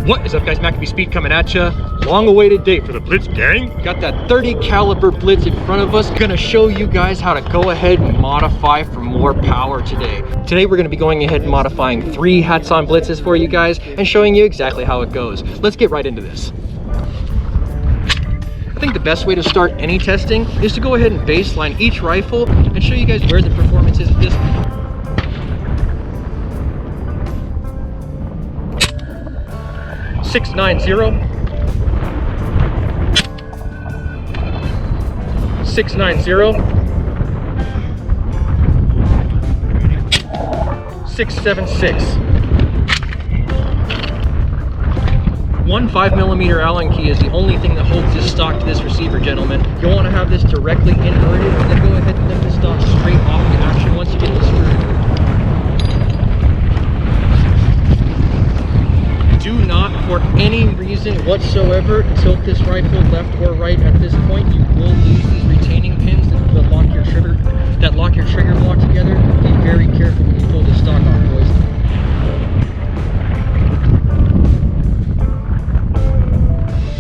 What is up, guys? MACABESPEED coming at you. Long awaited day for the Blitz gang. Got that 30 caliber Blitz in front of us. Gonna show you guys how to go ahead and modify for more power today. Today we're gonna be going ahead and modifying 3 Hatsan Blitzes for you guys and showing you exactly how it goes. Let's get right into this. I think the best way to start any testing is to go ahead and baseline each rifle and show you guys where the performance is of this. 690, 690, 676. One 5mm Allen key is the only thing that holds this stock to this receiver, gentlemen. You'll want to have this directly inverted and then go ahead and lift the stock straight off the action once you get the screw. Do not, for any reason whatsoever, tilt this rifle left or right at this point. You will lose these retaining pins that lock your trigger block together. Be very careful when you pull this stock off, boys.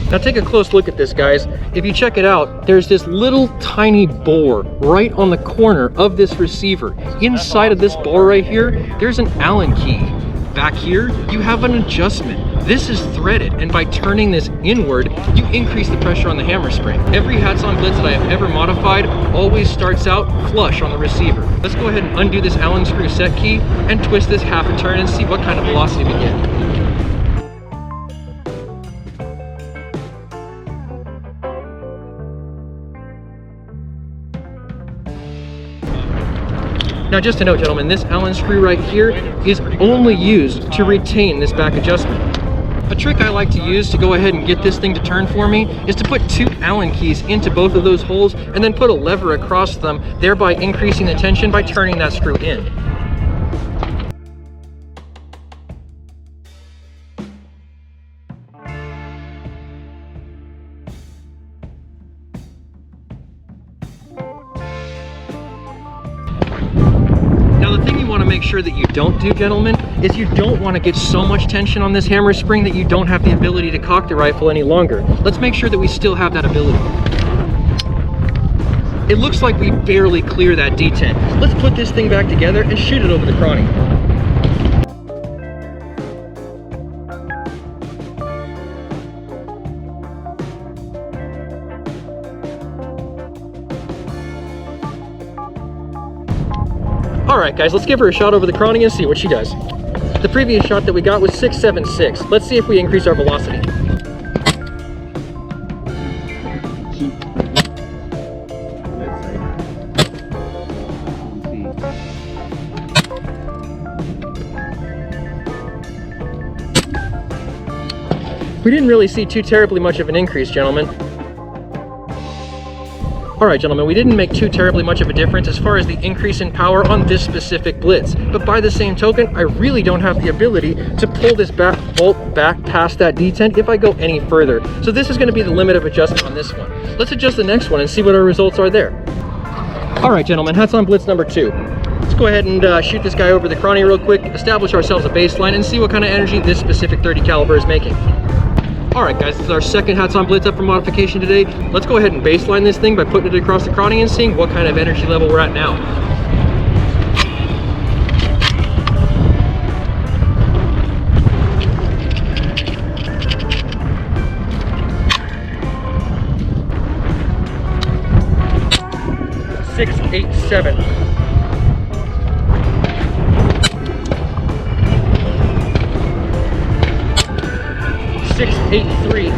Now take a close look at this, guys. If you check it out, there's this little tiny bore right on the corner of this receiver. Inside of this bore right here, there's an Allen key. Back here, you have an adjustment. This is threaded, and by turning this inward, you increase the pressure on the hammer spring. Every Hatsan Blitz that I have ever modified always starts out flush on the receiver. Let's go ahead and undo this Allen screw set key and twist this half a turn and see what kind of velocity we get. Now just to note, gentlemen, this Allen screw right here is only used to retain this back adjustment. A trick I like to use to go ahead and get this thing to turn for me is to put 2 Allen keys into both of those holes and then put a lever across them, thereby increasing the tension by turning that screw in. Now the thing you want to make sure that you don't do, gentlemen, is you don't want to get so much tension on this hammer spring that you don't have the ability to cock the rifle any longer. Let's make sure that we still have that ability. It looks like we barely clear that detent. Let's put this thing back together and shoot it over the chrony. Alright guys, let's give her a shot over the chrony and see what she does. The previous shot that we got was 676. Let's see if we increase our velocity. We didn't really see too terribly much of an increase, gentlemen. Alright gentlemen, we didn't make too terribly much of a difference as far as the increase in power on this specific Blitz, but by the same token, I really don't have the ability to pull this bolt back past that detent if I go any further. So this is going to be the limit of adjustment on this one. Let's adjust the next one and see what our results are there. Alright gentlemen, Hatsan Blitz number 2. Let's go ahead and shoot this guy over the chrony real quick, establish ourselves a baseline, and see what kind of energy this specific 30 caliber is making. Alright guys, this is our second Hatsan Blitz up for modification today. Let's go ahead and baseline this thing by putting it across the chrony and seeing what kind of energy level we're at now. Six, 8, 7. 683.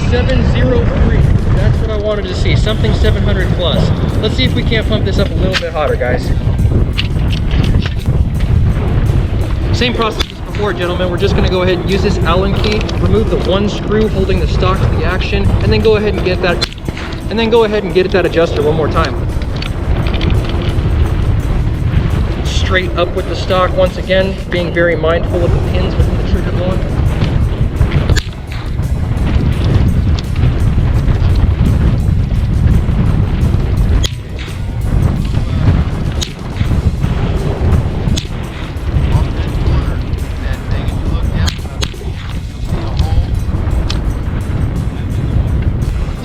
703. That's what I wanted to see. Something 700 plus. Let's see if we can't pump this up a little bit hotter, guys. Same process as before, gentlemen. We're just going to go ahead and use this Allen key, remove the one screw holding the stock to the action, and then go ahead and get that. That adjuster one more time. Straight up with the stock once again, being very mindful of the pins within the trigger block.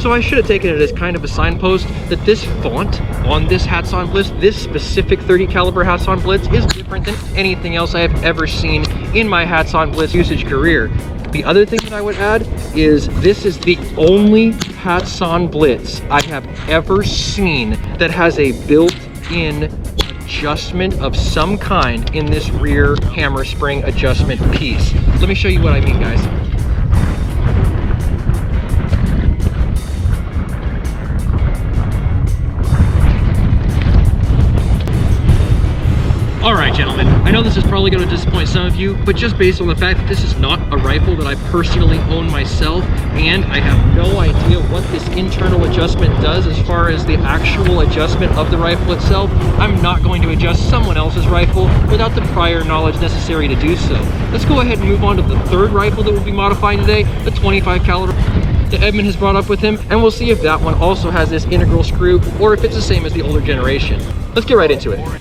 So I should have taken it as kind of a signpost that this font on this Hatsan Blitz, this specific 30 caliber Hatsan Blitz, is different than anything else I have ever seen in my Hatsan Blitz usage career. The other thing that I would add is this is the only Hatsan Blitz I have ever seen that has a built-in adjustment of some kind in this rear hammer spring adjustment piece. Let me show you what I mean, guys. Alright gentlemen, I know this is probably going to disappoint some of you, but just based on the fact that this is not a rifle that I personally own myself, and I have no idea what this internal adjustment does as far as the actual adjustment of the rifle itself, I'm not going to adjust someone else's rifle without the prior knowledge necessary to do so. Let's go ahead and move on to the third rifle that we'll be modifying today, the 25 caliber that Edmund has brought up with him, and we'll see if that one also has this integral screw or if it's the same as the older generation. Let's get right into it.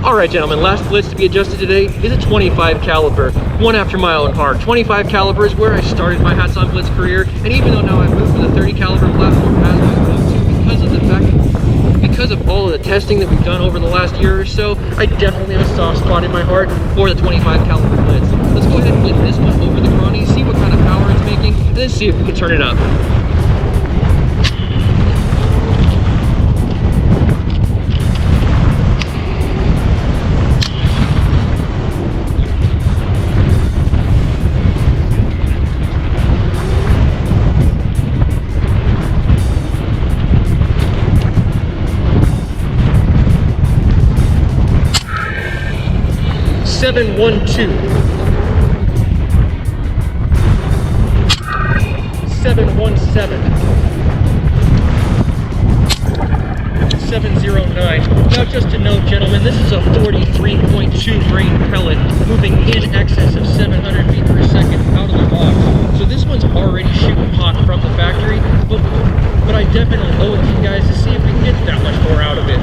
Alright gentlemen, last blitz to be adjusted today is a 25 caliber, 1/2 mile and hard. 25 caliber is where I started my Hatsan Blitz career, and even though now I've moved to the 30 caliber platform as my go-to because of all of the testing that we've done over the last year or so, I definitely have a soft spot in my heart for the 25 caliber blitz. Let's go ahead and get this one over the chrony, see what kind of power it's making, and then see if we can turn it up. Seven, 1, 2. 7, 1, 7. 709. Now just to note gentlemen, this is a 43.2 grain pellet moving in excess of 700 feet per second out of the box. So this one's already shooting hot from the factory, but I definitely owe it to you guys to see if we can get that much more out of it.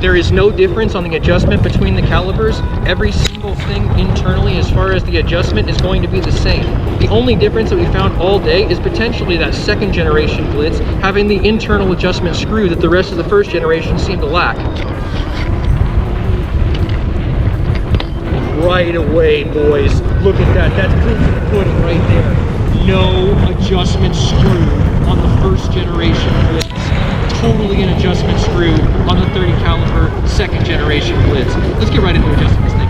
There is no difference on the adjustment between the calibers. Every single thing internally as far as the adjustment is going to be the same. The only difference that we found all day is potentially that second generation Blitz having the internal adjustment screw that the rest of the first generation seemed to lack. Right away, boys. Look at that. That's proof of the pudding right there. No adjustment screw on the first generation Blitz. Totally an adjustment screw on the 30 caliber second generation Blitz. Let's get right into adjusting this thing.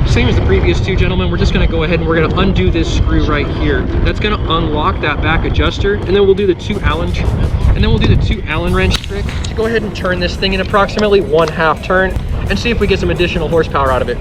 Same as the previous two gentlemen, we're just going to go ahead and we're going to undo this screw right here. That's going to unlock that back adjuster, and then we'll do the two Allen wrench trick to go ahead and turn this thing in approximately 1/2 turn and see if we get some additional horsepower out of it.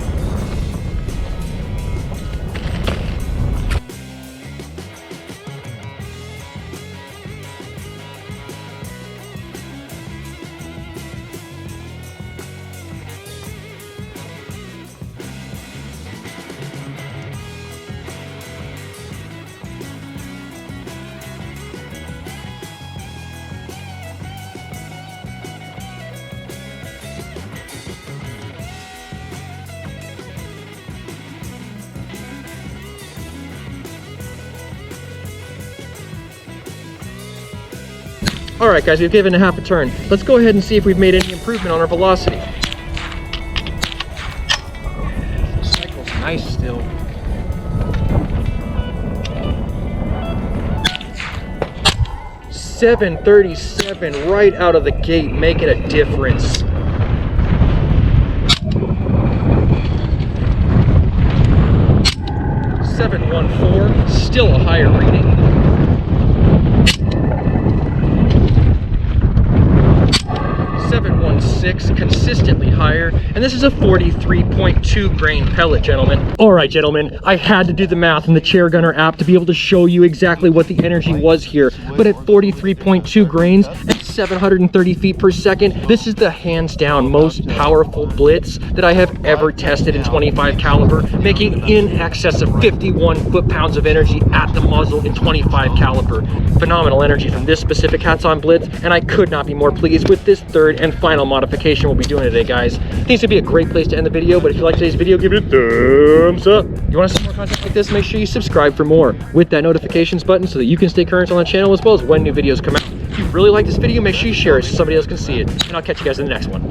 Alright guys, we've given it 1/2 turn. Let's go ahead and see if we've made any improvement on our velocity. The cycle's nice still. .737 right out of the gate, making a difference. .714, still a higher reading. .716, consistently higher, and this is a 43.2 grain pellet, gentlemen. All right, gentlemen, I had to do the math in the Chair Gunner app to be able to show you exactly what the energy was here, but at 43.2 grains and 730 feet per second. This is the hands down most powerful Blitz that I have ever tested in 25 caliber, making in excess of 51 foot-pounds of energy at the muzzle in 25 caliber. Phenomenal energy from this specific Hatsan Blitz, and I could not be more pleased with this third and final modification we'll be doing today, guys. I think this would be a great place to end the video, but if you like today's video, give it a thumbs up. You want to see more content like this, make sure you subscribe for more with that notifications button so that you can stay current on the channel as well as when new videos come out. If you really like this video, make sure you share it so somebody else can see it, and I'll catch you guys in the next one.